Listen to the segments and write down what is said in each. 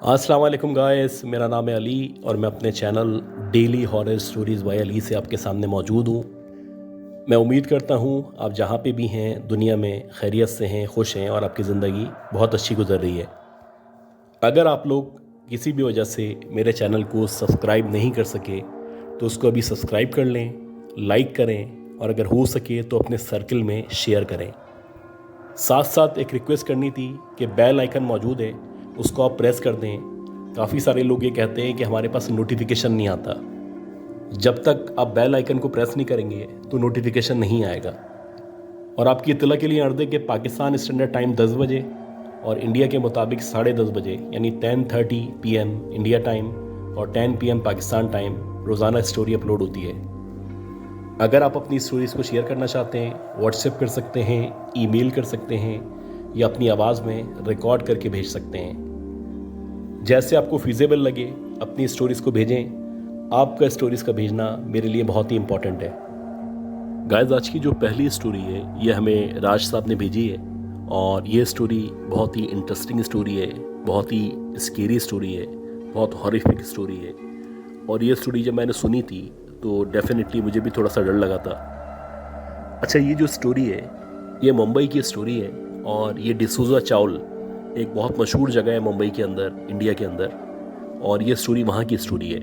अस्सलाम वालेकुम गाइस, मेरा नाम है अली और मैं अपने channel daily horror stories by Ali से आपके सामने मौजूद हूँ। मैं उम्मीद करता हूँ आप जहाँ पे भी हैं दुनिया में खैरियत से हैं, खुश हैं और आपकी ज़िंदगी बहुत अच्छी गुजर रही है। अगर आप लोग किसी भी वजह से मेरे चैनल को सब्सक्राइब नहीं कर सके तो उसको अभी सब्सक्राइब कर लें, लाइक करें और अगर हो सके तो अपने सर्कल में शेयर करें। साथ साथ एक रिक्वेस्ट करनी थी कि बेल आइकन मौजूद है, उसको आप प्रेस कर दें। काफ़ी सारे लोग ये कहते हैं कि हमारे पास नोटिफिकेशन नहीं आता। जब तक आप बेल आइकन को प्रेस नहीं करेंगे तो नोटिफिकेशन नहीं आएगा। और आपकी इत्तला के लिए अर्ज़ है कि पाकिस्तान स्टैंडर्ड टाइम 10 बजे और इंडिया के मुताबिक 10:30 बजे यानी 10:30 PM इंडिया टाइम और 10 PM पाकिस्तान टाइम रोज़ाना स्टोरी अपलोड होती है। अगर आप अपनी स्टोरीज़ को शेयर करना चाहते हैं, व्हाट्सएप कर सकते हैं, ईमेल कर सकते हैं या अपनी आवाज़ में रिकॉर्ड करके भेज सकते हैं। जैसे आपको फिजिबल लगे अपनी स्टोरीज़ को भेजें। आपका स्टोरीज़ का भेजना मेरे लिए बहुत ही इम्पॉर्टेंट है। गाइस, आज की जो पहली स्टोरी है ये हमें राज साहब ने भेजी है और ये स्टोरी बहुत ही इंटरेस्टिंग स्टोरी है, बहुत ही स्केरी स्टोरी है, बहुत हॉरिफिक स्टोरी है। और ये स्टोरी जब मैंने सुनी थी तो डेफिनेटली मुझे भी थोड़ा सा डर लगा था। अच्छा, ये जो स्टोरी है ये मुंबई की स्टोरी है और ये डिसूज़ा चावल एक बहुत मशहूर जगह है मुंबई के अंदर, इंडिया के अंदर, और ये स्टोरी वहाँ की स्टोरी है।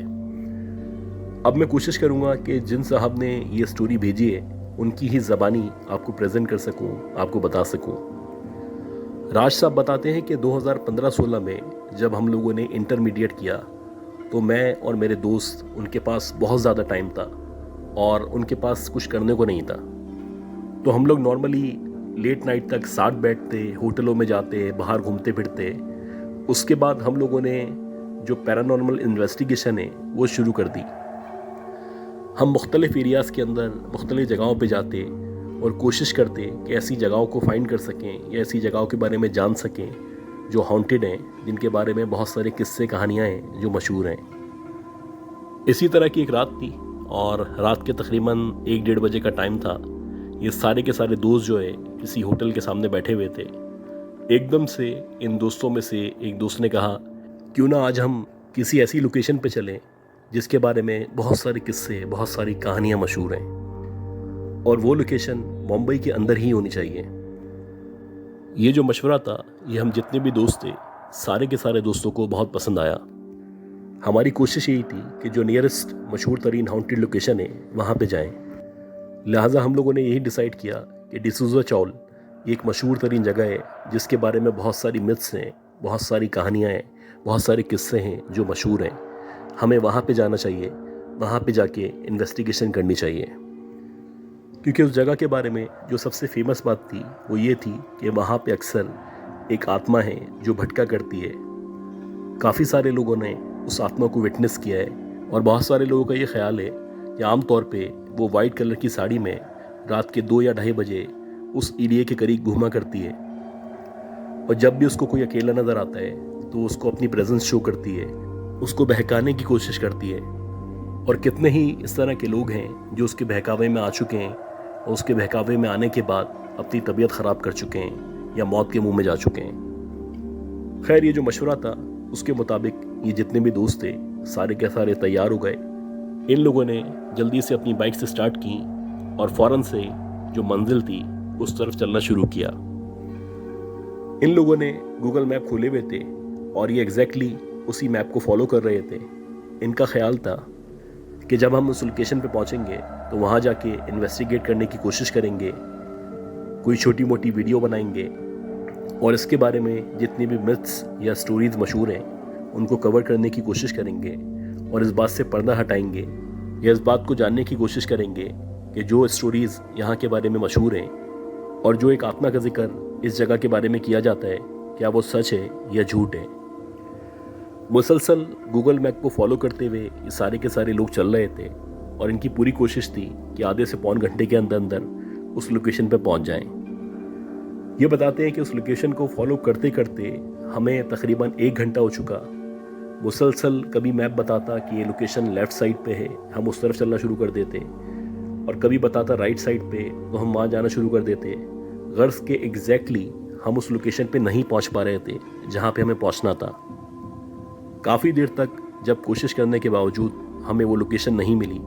अब मैं कोशिश करूँगा कि जिन साहब ने ये स्टोरी भेजी है उनकी ही ज़बानी आपको प्रेजेंट कर सकूँ, आपको बता सकूँ। राज साहब बताते हैं कि 2015-16 में जब हम लोगों ने इंटरमीडिएट किया तो मैं और मेरे दोस्त, उनके पास बहुत ज़्यादा टाइम था और उनके पास कुछ करने को नहीं था। तो हम लोग नॉर्मली लेट नाइट तक साथ बैठते, होटलों में जाते, बाहर घूमते फिरते। उसके बाद हम लोगों ने जो पैरानॉर्मल इन्वेस्टिगेशन है वो शुरू कर दी। हम मुख्तलिफ एरियाज़ के अंदर मुख्तलिफ जगहों पे जाते और कोशिश करते कि ऐसी जगहों को फाइंड कर सकें या ऐसी जगहों के बारे में जान सकें जो हॉन्टेड हैं, जिनके बारे में बहुत सारे किस्से कहानियाँ हैं जो मशहूर हैं। इसी तरह की एक रात थी और रात के तकरीबन 1-1:30 बजे का टाइम था। ये सारे के सारे दोस्त जो है किसी होटल के सामने बैठे हुए थे। एकदम से इन दोस्तों में से एक दोस्त ने कहा, क्यों ना आज हम किसी ऐसी लोकेशन पे चलें जिसके बारे में बहुत सारे किस्से, बहुत सारी कहानियाँ मशहूर हैं, और वो लोकेशन मुंबई के अंदर ही होनी चाहिए। ये जो मशवरा था ये हम जितने भी दोस्त थे सारे के सारे दोस्तों को बहुत पसंद आया। हमारी कोशिश यही थी कि जो नियरेस्ट मशहूर तरीन हॉन्टेड लोकेशन है वहाँ पे जाएं। लिहाजा हम लोगों ने यही डिसाइड किया कि डिसूज़ा चावल एक मशहूर तरीन जगह है जिसके बारे में बहुत सारी मिथ्स हैं, बहुत सारी कहानियाँ हैं, बहुत सारे किस्से हैं जो मशहूर हैं। हमें वहाँ पे जाना चाहिए, वहाँ पे जाके इन्वेस्टिगेशन करनी चाहिए। क्योंकि उस जगह के बारे में जो सबसे फेमस बात थी वो ये थी कि वहाँ पे अक्सर एक आत्मा है जो भटका करती है। काफ़ी सारे लोगों ने उस आत्मा को विटनेस किया है और बहुत सारे लोगों का ये ख्याल है कि आम तौर पे वो वाइट कलर की साड़ी में रात के 2 या 2:30 बजे उस एरिया के करीब घूमा करती है। और जब भी उसको कोई अकेला नज़र आता है तो उसको अपनी प्रेजेंस शो करती है, उसको बहकाने की कोशिश करती है। और कितने ही इस तरह के लोग हैं जो उसके बहकावे में आ चुके हैं और उसके बहकावे में आने के बाद अपनी तबीयत ख़राब कर चुके हैं या मौत के मुंह में जा चुके हैं। खैर, ये जो मशवरा था उसके मुताबिक ये जितने भी दोस्त थे सारे के सारे तैयार हो गए। इन लोगों ने जल्दी से अपनी बाइक से स्टार्ट की और फ़ौरन से जो मंजिल थी उस तरफ चलना शुरू किया। इन लोगों ने गूगल मैप खोले हुए थे और ये एग्जैक्टली उसी मैप को फॉलो कर रहे थे। इनका ख्याल था कि जब हम उस लोकेशन पे पहुंचेंगे तो वहाँ जाके इन्वेस्टिगेट करने की कोशिश करेंगे, कोई छोटी मोटी वीडियो बनाएंगे और इसके बारे में जितनी भी मिथ्स या स्टोरीज़ मशहूर हैं उनको कवर करने की कोशिश करेंगे और इस बात से पर्दा हटाएंगे या इस बात को जानने की कोशिश करेंगे कि जो स्टोरीज़ यहाँ के बारे में मशहूर हैं और जो एक आत्मा का जिक्र इस जगह के बारे में किया जाता है, क्या वो सच है या झूठ है। मुसलसल गूगल मैप को फॉलो करते हुए ये सारे के सारे लोग चल रहे थे और इनकी पूरी कोशिश थी कि आधे से पौन घंटे के अंदर अंदर उस लोकेशन पर पहुंच जाएं। ये बताते हैं कि उस लोकेशन को फॉलो करते करते हमें तकरीबन 1 घंटा हो चुका। मुसलसल कभी मैप बताता कि ये लोकेशन लेफ़्ट साइड पे है, हम उस तरफ चलना शुरू कर देते, और कभी बताता राइट साइड पे तो हम वहाँ जाना शुरू कर देते। गर्ज़ के एग्जैक्टली हम उस लोकेशन पे नहीं पहुँच पा रहे थे जहाँ पे हमें पहुँचना था। काफ़ी देर तक जब कोशिश करने के बावजूद हमें वो लोकेशन नहीं मिली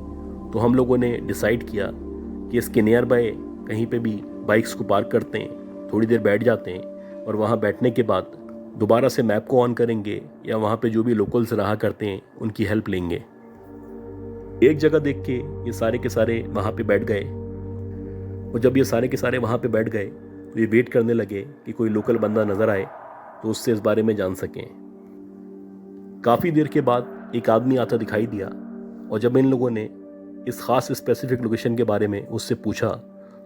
तो हम लोगों ने डिसाइड किया कि इसके नियर बाय कहीं पे भी बाइक्स को पार्क करते हैं, थोड़ी देर बैठ जाते हैं और वहाँ बैठने के बाद दोबारा से मैप को ऑन करेंगे या वहाँ पे जो भी लोकल्स रहा करते हैं उनकी हेल्प लेंगे। एक जगह देख के ये सारे के सारे वहाँ पे बैठ गए और जब ये सारे के सारे वहाँ पे बैठ गए तो ये वेट करने लगे कि कोई लोकल बंदा नज़र आए तो उससे इस बारे में जान सकें। काफ़ी देर के बाद एक आदमी आता दिखाई दिया और जब इन लोगों ने इस ख़ास स्पेसिफिक लोकेशन के बारे में उससे पूछा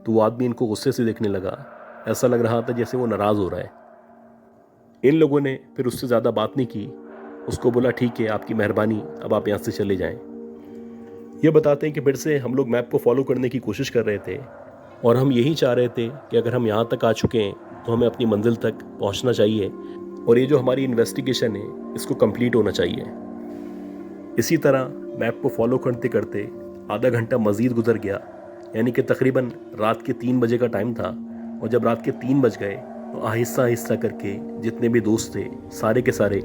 तो वो आदमी इनको गुस्से से देखने लगा। ऐसा लग रहा था जैसे वो नाराज़ हो रहा है। इन लोगों ने फिर उससे ज़्यादा बात नहीं की, उसको बोला ठीक है आपकी मेहरबानी, अब आप यहाँ से चले जाएं। ये बताते हैं कि फिर से हम लोग मैप को फॉलो करने की कोशिश कर रहे थे और हम यही चाह रहे थे कि अगर हम यहाँ तक आ चुके हैं तो हमें अपनी मंजिल तक पहुँचना चाहिए और ये जो हमारी इन्वेस्टिगेशन है इसको कंप्लीट होना चाहिए। इसी तरह मैप को फॉलो करते करते आधा घंटा मज़ीद गुजर गया, यानी कि तकरीबन रात के 3 बजे का टाइम था। और जब रात के 3 बज गए तो आहिस्ता आहिस्ता करके जितने भी दोस्त थे सारे के सारे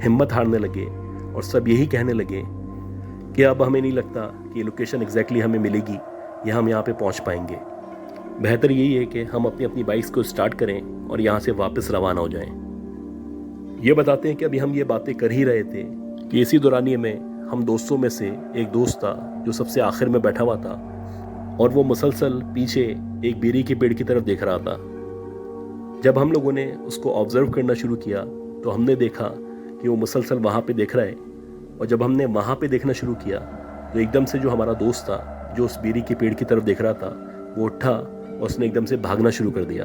हिम्मत हारने लगे और सब यही कहने लगे कि अब हमें नहीं लगता कि लोकेशन एग्जैक्टली हमें मिलेगी या हम यहाँ पे पहुँच पाएंगे। बेहतर यही है कि हम अपनी अपनी बाइक्स को स्टार्ट करें और यहाँ से वापस रवाना हो जाएं। ये बताते हैं कि अभी हम ये बातें कर ही रहे थे कि इसी दौरानिए में हम दोस्तों में से एक दोस्त था जो सबसे आखिर में बैठा हुआ था और वो मुसलसल पीछे एक बेरी के पेड़ की तरफ देख रहा था। जब हम लोगों ने उसको ऑब्जर्व करना शुरू किया तो हमने देखा कि वो मुसलसल वहाँ पे देख रहा है और जब हमने वहाँ पे देखना शुरू किया तो एकदम से जो हमारा दोस्त था जो उस बेरी के पेड़ की तरफ देख रहा था वो उठा और उसने एकदम से भागना शुरू कर दिया।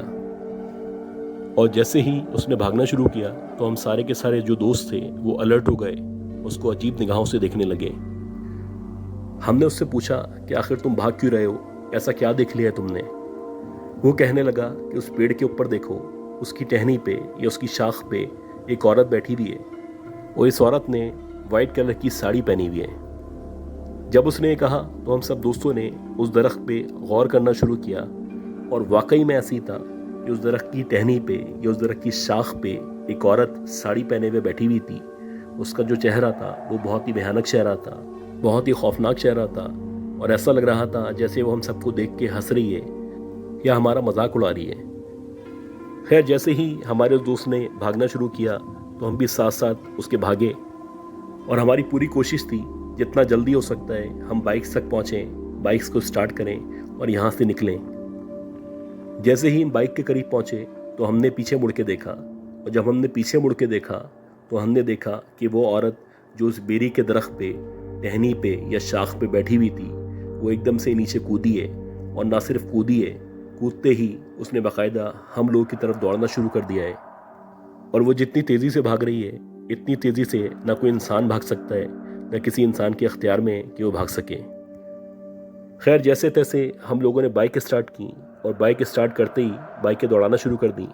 और जैसे ही उसने भागना शुरू किया तो हम सारे के सारे जो दोस्त थे वो अलर्ट हो गए, उसको अजीब निगाहों से देखने लगे। हमने उससे पूछा कि आखिर तुम भाग क्यों रहे हो, ऐसा क्या देख लिया है तुमने। वो कहने लगा कि उस पेड़ के ऊपर देखो, उसकी टहनी पे या उसकी शाख पे एक औरत बैठी हुई है और इस औरत ने वाइट कलर की साड़ी पहनी हुई है। जब उसने ये कहा तो हम सब दोस्तों ने उस दरख्त पे गौर करना शुरू किया और वाकई में ऐसी था कि उस दरख्त की टहनी पे या उस दरख्त की शाख पे एक औरत साड़ी पहने हुए बैठी हुई थी। उसका जो चेहरा था वो बहुत ही भयानक चेहरा था, बहुत ही खौफनाक चेहरा था और ऐसा लग रहा था जैसे वो हम सबको देख के हंस रही है या हमारा मजाक उड़ा रही है। खैर जैसे ही हमारे उस दोस्त ने भागना शुरू किया तो हम भी साथ साथ उसके भागे और हमारी पूरी कोशिश थी जितना जल्दी हो सकता है हम बाइक्स तक पहुँचें, बाइक्स को स्टार्ट करें और यहाँ से निकलें। जैसे ही इन बाइक के करीब पहुँचे तो हमने पीछे मुड़ के देखा और जब हमने पीछे मुड़ के देखा तो हमने देखा कि वो औरत जो उस बेरी के दरख्त पे टहनी पे या शाख पे बैठी हुई थी वो एकदम से नीचे कूदी है और ना सिर्फ कूदी है, कूदते ही उसने बाकायदा हम लोगों की तरफ दौड़ना शुरू कर दिया है। और वो जितनी तेज़ी से भाग रही है इतनी तेज़ी से ना कोई इंसान भाग सकता है, ना किसी इंसान के अख्तियार में कि वो भाग सके। खैर जैसे तैसे हम लोगों ने बाइक स्टार्ट की और बाइक स्टार्ट करते ही बाइकें दौड़ाना शुरू कर दी।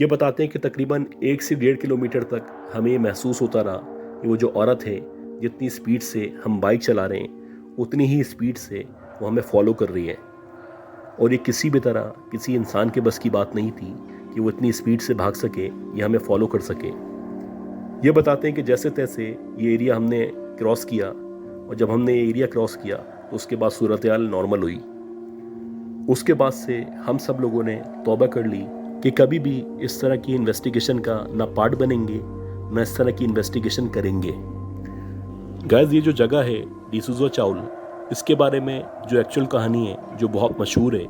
ये बताते हैं कि तकरीबन 1 से 1.5 किलोमीटर तक हमें ये महसूस होता रहा कि वो जो औरत है जितनी स्पीड से हम बाइक चला रहे हैं उतनी ही स्पीड से वो हमें फॉलो कर रही है और ये किसी भी तरह किसी इंसान के बस की बात नहीं थी कि वो इतनी स्पीड से भाग सके या हमें फॉलो कर सके। ये बताते हैं कि जैसे तैसे ये एरिया हमने क्रॉस किया और जब हमने ये एरिया क्रॉस किया तो उसके बाद सूरत हाल नॉर्मल हुई। उसके बाद से हम सब लोगों ने तौबा कर ली कि कभी भी इस तरह की इन्वेस्टिगेशन का ना पार्ट बनेंगे ना इस तरह की इन्वेस्टिगेशन करेंगे। गाइस ये जो जगह है डिसूज़ा चाउल, इसके बारे में जो एक्चुअल कहानी है जो बहुत मशहूर है,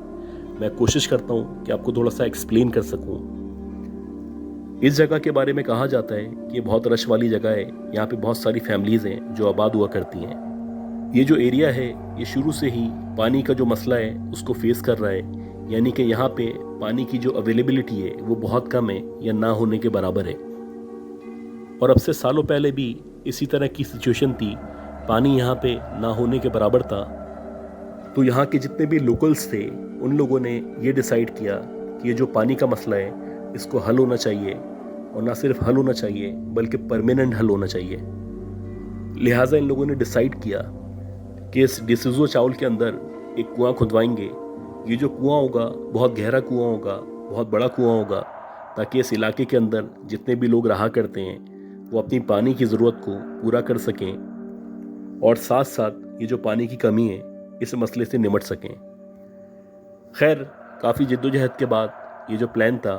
मैं कोशिश करता हूँ कि आपको थोड़ा सा एक्सप्लेन कर सकूँ। इस जगह के बारे में कहा जाता है कि ये बहुत रश वाली जगह है, यहाँ पे बहुत सारी फैमिलीज़ हैं जो आबाद हुआ करती हैं। ये जो एरिया है ये शुरू से ही पानी का जो मसला है उसको फेस कर रहा है, यानी कि यहाँ पे पानी की जो अवेलेबिलिटी है वो बहुत कम है या ना होने के बराबर है। और अब से सालों पहले भी इसी तरह की सिचुएशन थी, पानी यहाँ पे ना होने के बराबर था। तो यहाँ के जितने भी लोकल्स थे उन लोगों ने ये डिसाइड किया कि ये जो पानी का मसला है इसको हल होना चाहिए और ना सिर्फ हल होना चाहिए बल्कि परमानेंट हल होना चाहिए। लिहाजा इन लोगों ने डिसाइड किया कि इस डिसूज़ा चाउल के अंदर एक कुआं खुदवाएंगे। ये जो कुआं होगा बहुत गहरा कुआं होगा, बहुत बड़ा कुआं होगा, ताकि इस इलाके के अंदर जितने भी लोग रहा करते हैं वो अपनी पानी की ज़रूरत को पूरा कर सकें और साथ साथ ये जो पानी की कमी है इस मसले से निपट सकें। खैर, काफ़ी जद्दोजहद के बाद ये जो प्लान था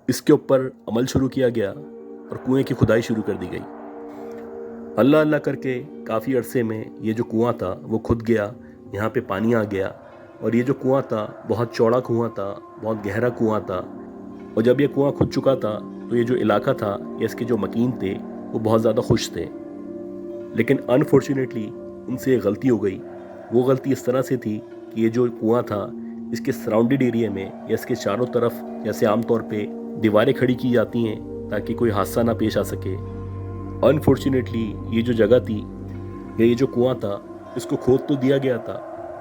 इसके ऊपर अमल शुरू किया गया और कुएं की खुदाई शुरू कर दी गई। अल्लाह अल्लाह करके काफ़ी अरसे में ये जो कुआं था वो खुद गया, यहाँ पे पानी आ गया और ये जो कुआं था बहुत चौड़ा कुआं था, बहुत गहरा कुआं था। और जब ये कुआं खुद चुका था तो ये जो इलाका था या इसके जो मकीन थे वो बहुत ज़्यादा खुश थे। लेकिन अनफॉर्चुनेटली उनसे एक गलती हो गई। वो गलती इस तरह से थी कि ये जो कुआं था इसके सराउंडेड एरिया में या इसके चारों तरफ जैसे आमतौर पे दीवारें खड़ी की जाती हैं ताकि कोई हादसा ना पेश आ सके, अनफॉर्चुनेटली ये जो जगह थी या ये जो कुआं था इसको खोद तो दिया गया था,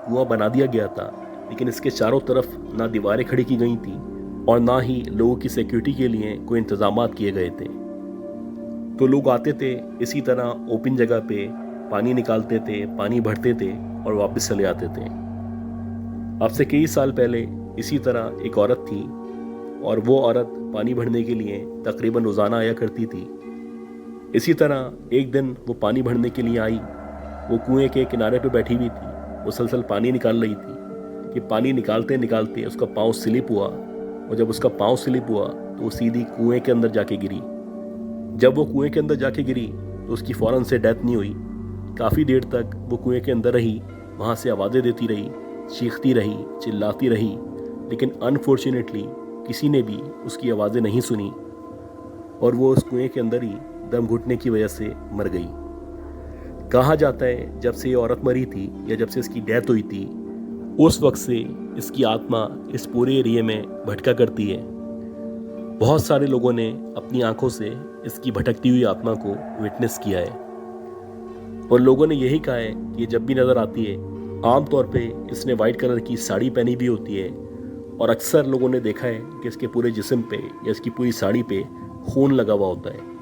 कुआं बना दिया गया था, लेकिन इसके चारों तरफ ना दीवारें खड़ी की गई थी और ना ही लोगों की सिक्योरिटी के लिए कोई इंतजामात किए गए थे। तो लोग आते थे इसी तरह ओपन जगह पे पानी निकालते थे, पानी भरते थे और वापस चले आते थे। अब से कई साल पहले इसी तरह एक औरत थी और वो औरत पानी भरने के लिए तकरीबन रोज़ाना आया करती थी। इसी तरह एक दिन वो पानी भरने के लिए आई। वो कुएं के किनारे पे बैठी हुई थी, मुसलसल पानी निकाल रही थी कि पानी निकालते निकालते उसका पाँव स्लिप हुआ और जब उसका पाँव स्लिप हुआ तो वो सीधी कुएं के अंदर जाके गिरी। जब वो कुएं के अंदर जाके गिरी तो उसकी फ़ौरन से डेथ नहीं हुई। काफ़ी देर तक वो कुएं के अंदर रही, वहाँ से आवाज़ें देती रही, चीखती रही, चिल्लाती रही, लेकिन अनफॉर्चुनेटली किसी ने भी उसकी आवाज़ें नहीं सुनी और वो उस कुएं के अंदर ही दम घुटने की वजह से मर गई। कहा जाता है जब से ये औरत मरी थी या जब से इसकी डेथ हुई थी उस वक्त से इसकी आत्मा इस पूरे एरिया में भटका करती है। बहुत सारे लोगों ने अपनी आंखों से इसकी भटकती हुई आत्मा को विटनेस किया है और लोगों ने यही कहा है कि ये जब भी नज़र आती है आमतौर पे इसने वाइट कलर की साड़ी पहनी भी होती है और अक्सर लोगों ने देखा है कि इसके पूरे जिस्म पे या इसकी पूरी साड़ी पे खून लगा हुआ होता है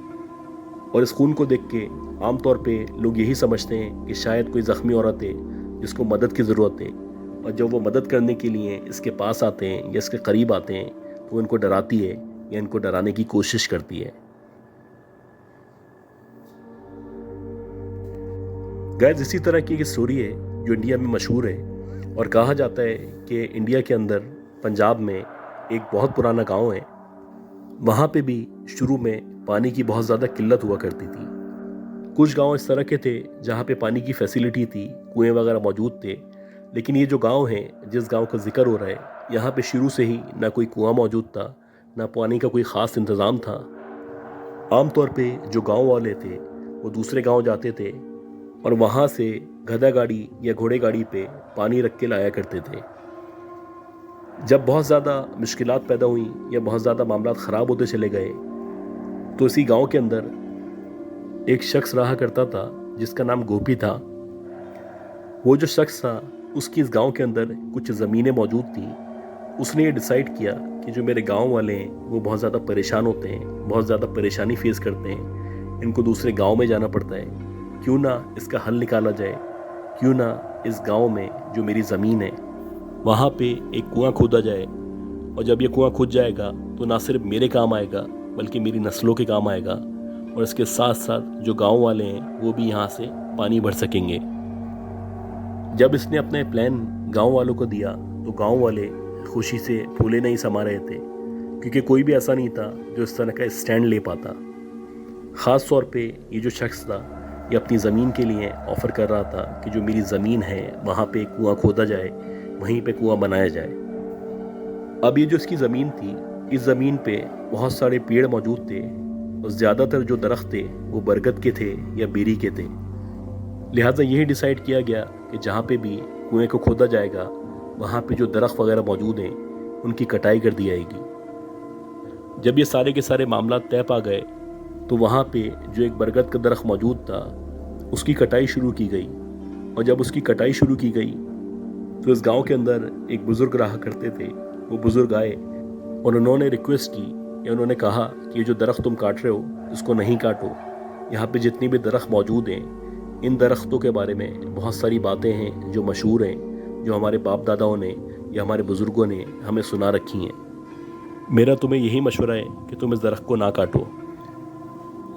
और इस खून को देख के आमतौर पे लोग यही समझते हैं कि शायद कोई ज़ख्मी औरत है जिसको मदद की ज़रूरत है और जब वो मदद करने के लिए इसके पास आते हैं या इसके करीब आते हैं तो इनको डराती है या इनको डराने की कोशिश करती है। गाइस, इसी तरह की एक स्टोरी है जो इंडिया में मशहूर है और कहा जाता है कि इंडिया के अंदर पंजाब में एक बहुत पुराना गांव है। वहाँ पे भी शुरू में पानी की बहुत ज़्यादा किल्लत हुआ करती थी। कुछ गांव इस तरह के थे जहाँ पे पानी की फैसिलिटी थी, कुएं वगैरह मौजूद थे, लेकिन ये जो गांव है जिस गांव का जिक्र हो रहा है यहाँ पे शुरू से ही ना कोई कुआं मौजूद था, ना पानी का कोई ख़ास इंतज़ाम था। आमतौर पे जो गांव वाले थे वो दूसरे गांव जाते थे और वहाँ से गधा गाड़ी या घोड़े गाड़ी पे पानी रख के लाया करते थे। जब बहुत ज़्यादा मुश्किलात पैदा हुई या बहुत ज़्यादा मामलात ख़राब होते चले गए तो इसी गांव के अंदर एक शख्स रहा करता था जिसका नाम गोपी था। वो जो शख्स था उसकी इस गांव के अंदर कुछ ज़मीनें मौजूद थी। उसने ये डिसाइड किया कि जो मेरे गांव वाले हैं वो बहुत ज़्यादा परेशान होते हैं, बहुत ज़्यादा परेशानी फेस करते हैं, इनको दूसरे गांव में जाना पड़ता है, क्यों ना इसका हल निकाला जाए, क्यों ना इस गांव में जो मेरी ज़मीन है वहाँ पे एक कुआं खोदा जाए और जब ये कुआं खुद जाएगा तो ना सिर्फ मेरे काम आएगा बल्कि मेरी नस्लों के काम आएगा और इसके साथ साथ जो गांव वाले हैं वो भी यहाँ से पानी भर सकेंगे। जब इसने अपने प्लान गांव वालों को दिया तो गांव वाले खुशी से फूले नहीं समा रहे थे, क्योंकि कोई भी ऐसा नहीं था जो इस तरह का स्टैंड ले पाता। ख़ास तौर पे ये जो शख्स था ये अपनी ज़मीन के लिए ऑफ़र कर रहा था कि जो मेरी ज़मीन है वहाँ पे कुआं खोदा जाए, वहीं पे कुआं बनाया जाए। अब ये जो इसकी ज़मीन थी, इस ज़मीन पे बहुत सारे पेड़ मौजूद थे और ज़्यादातर जो दरख्त थे वो बरगद के थे या बेरी के थे। लिहाजा यही डिसाइड किया गया कि जहाँ पे भी कुएं को खोदा जाएगा वहाँ पे जो दरख्त वगैरह मौजूद हैं उनकी कटाई कर दी जाएगी। जब ये सारे के सारे मामला तय पा गए तो वहाँ पे जो एक बरगद का दरख्त मौजूद था उसकी कटाई शुरू की गई और जब उसकी कटाई शुरू की गई तो इस गांव के अंदर एक बुज़ुर्ग रहा करते थे। वो बुज़ुर्ग आए और उन्होंने रिक्वेस्ट की या उन्होंने कहा कि ये जो दरख्त तुम काट रहे हो इसको नहीं काटो। यहाँ पे जितनी भी दरख्त मौजूद हैं इन दरख्तों के बारे में बहुत सारी बातें हैं जो मशहूर हैं, जो हमारे बाप दादाओं ने या हमारे बुज़ुर्गों ने हमें सुना रखी हैं। मेरा तुम्हें यही मशवरा है कि तुम इस दरख्त को ना काटो।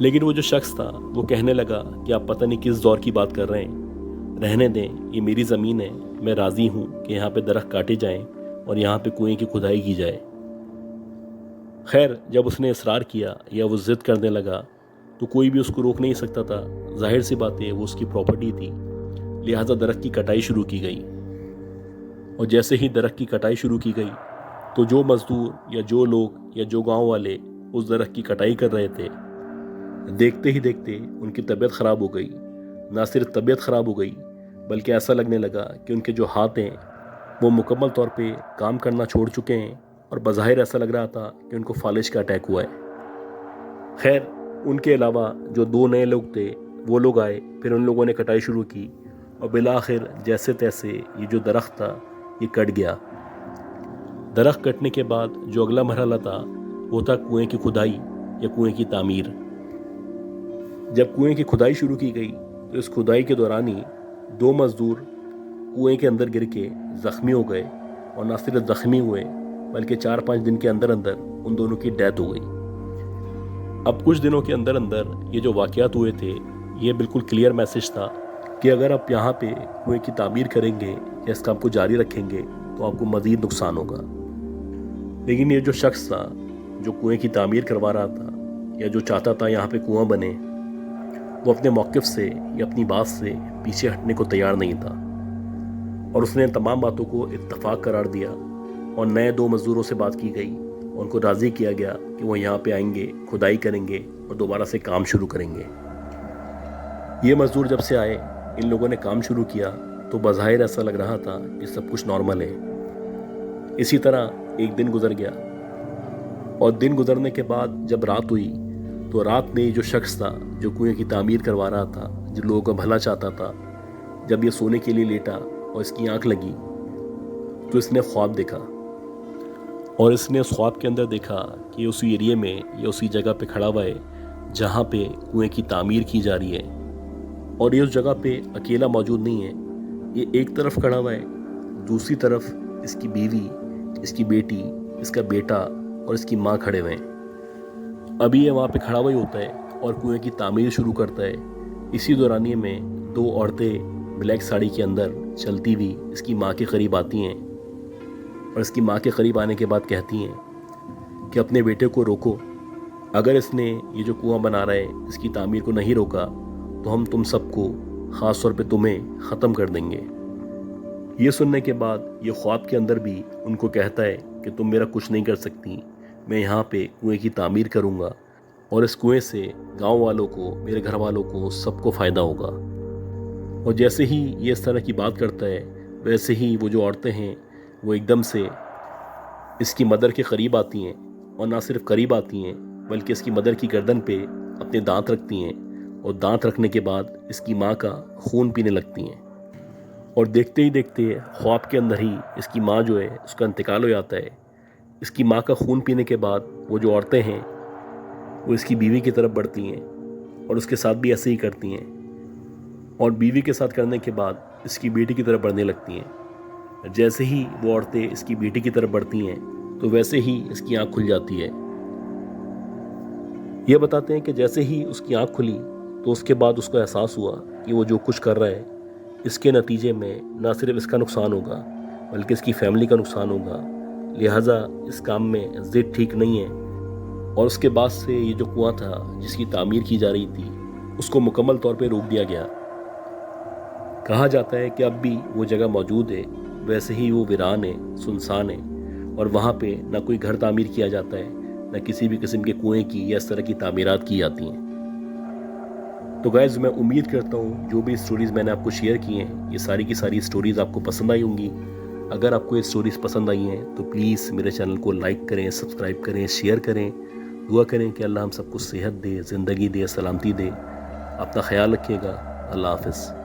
लेकिन वो जो शख्स था वो कहने लगा कि आप पता नहीं किस दौर की बात कर रहे हैं, रहने दें, ये मेरी ज़मीन है, मैं राज़ी हूँ कि यहाँ पे दरख्त काटे जाएं और यहाँ पे कुएं की खुदाई की जाए। खैर, जब उसने इसरार किया या वो ज़िद करने लगा तो कोई भी उसको रोक नहीं सकता था। जाहिर सी बात है, वो उसकी प्रॉपर्टी थी, लिहाजा दरख्त की कटाई शुरू की गई। और जैसे ही दरख्त की कटाई शुरू की गई तो जो मज़दूर या जो लोग या जो गांव वाले उस दरख्त की कटाई कर रहे थे, देखते ही देखते उनकी तबीयत ख़राब हो गई। ना सिर्फ तबीयत ख़राब हो गई बल्कि ऐसा लगने लगा कि उनके जो हाथ हैं वो मुकम्मल तौर पे काम करना छोड़ चुके हैं और बज़ाहिर ऐसा लग रहा था कि उनको फालिज का अटैक हुआ है। खैर, उनके अलावा जो 2 नए लोग थे वो लोग आए, फिर उन लोगों ने कटाई शुरू की और बिलाखिर जैसे तैसे ये जो दरख्त था ये कट गया। दरख्त कटने के बाद जो अगला मरहला था वो था कुएं की खुदाई या कुएं की तामीर। जब कुएं की खुदाई शुरू की गई तो इस खुदाई के दौरान ही 2 मज़दूर कुएं के अंदर गिर के ज़ख्मी हो गए और न सिर्फ ज़ख्मी हुए बल्कि 4-5 दिन के अंदर अंदर उन दोनों की डेथ हो गई। अब कुछ दिनों के अंदर अंदर ये जो वाक़यात हुए थे, ये बिल्कुल क्लियर मैसेज था कि अगर आप यहाँ पे कुएं की तामीर करेंगे या इस काम को जारी रखेंगे तो आपको मज़ीद नुकसान होगा। लेकिन ये जो शख्स था जो कुएं की तामीर करवा रहा था या जो चाहता था यहाँ पे कुआं बने, वो अपने मौक़िफ़ से या अपनी बात से पीछे हटने को तैयार नहीं था और उसने तमाम बातों को इत्तफाक करार दिया और नए 2 मज़दूरों से बात की गई। उनको राज़ी किया गया कि वो यहाँ पे आएंगे, खुदाई करेंगे और दोबारा से काम शुरू करेंगे। ये मज़दूर जब से आए, इन लोगों ने काम शुरू किया तो बज़ाहिर ऐसा लग रहा था कि सब कुछ नॉर्मल है। इसी तरह एक दिन गुजर गया और दिन गुजरने के बाद जब रात हुई तो रात में जो शख्स था जो कुएं की तामीर करवा रहा था, जो लोगों का भला चाहता था, जब ये सोने के लिए लेटा और इसकी आंख लगी तो इसने ख्वाब देखा और इसने उस ख्वाब के अंदर देखा कि उसी एरिया में या उसी जगह पे खड़ा हुआ है जहाँ पे कुएं की तामीर की जा रही है। और ये उस जगह पे अकेला मौजूद नहीं है, ये एक तरफ खड़ा हुआ है, दूसरी तरफ इसकी बीवी, इसकी बेटी, इसका बेटा और इसकी माँ खड़े हुए हैं। अभी ये वहाँ पे खड़ा हुआ ही होता है और कुएं की तामीर शुरू करता है। इसी दौरानिए में 2 औरतें ब्लैक साड़ी के अंदर चलती हुई इसकी माँ के करीब आती हैं और इसकी माँ के करीब आने के बाद कहती हैं कि अपने बेटे को रोको, अगर इसने ये जो कुआं बना रहा है इसकी तामीर को नहीं रोका तो हम तुम सबको, ख़ास तौर पे तुम्हें ख़त्म कर देंगे। ये सुनने के बाद ये ख्वाब के अंदर भी उनको कहता है कि तुम मेरा कुछ नहीं कर सकती, मैं यहाँ पे कुएं की तामीर करूँगा और इस कुएं से गांव वालों को, मेरे घर वालों को, सबको फ़ायदा होगा। और जैसे ही ये इस तरह की बात करता है वैसे ही वो जो औरतें हैं वो एकदम से इसकी मदर के करीब आती हैं और ना सिर्फ करीब आती हैं बल्कि इसकी मदर की गर्दन पे अपने दांत रखती हैं और दांत रखने के बाद इसकी माँ का खून पीने लगती हैं। और देखते ही देखते ख्वाब के अंदर ही इसकी माँ जो है उसका इंतकाल हो जाता है। इसकी माँ का खून पीने के बाद वो जो औरतें हैं वो इसकी बीवी की तरफ बढ़ती हैं और उसके साथ भी ऐसे ही करती हैं और बीवी के साथ करने के बाद इसकी बेटी की तरफ बढ़ने लगती हैं। जैसे ही वो औरतें इसकी बेटी की तरफ बढ़ती हैं तो वैसे ही इसकी आंख खुल जाती है। ये बताते हैं कि जैसे ही उसकी आंख खुली तो उसके बाद उसको एहसास हुआ कि वो जो कुछ कर रहा है इसके नतीजे में ना सिर्फ इसका नुकसान होगा बल्कि इसकी फैमिली का नुकसान होगा, लिहाजा इस काम में ज़िद ठीक नहीं है। और उसके बाद से ये जो कुआं था जिसकी तामीर की जा रही थी उसको मुकम्मल तौर पे रोक दिया गया। कहा जाता है कि अब भी वो जगह मौजूद है, वैसे ही वो वीरान है, सुनसान है और वहाँ पे ना कोई घर तामीर किया जाता है, ना किसी भी किस्म के कुएं की या इस तरह की तामीरात की जाती हैं। तो गाइज़, मैं उम्मीद करता हूँ जो भी स्टोरीज़ मैंने आपको शेयर की हैं ये सारी की सारी स्टोरीज़ आपको पसंद आई होंगी। अगर आपको ये स्टोरीज़ पसंद आई हैं तो प्लीज़ मेरे चैनल को लाइक करें, सब्सक्राइब करें, शेयर करें। दुआ करें कि अल्लाह हम सबको सेहत दे, ज़िंदगी दे, सलामती दे। अपना ख्याल रखिएगा। अल्लाह हाफ़िज़।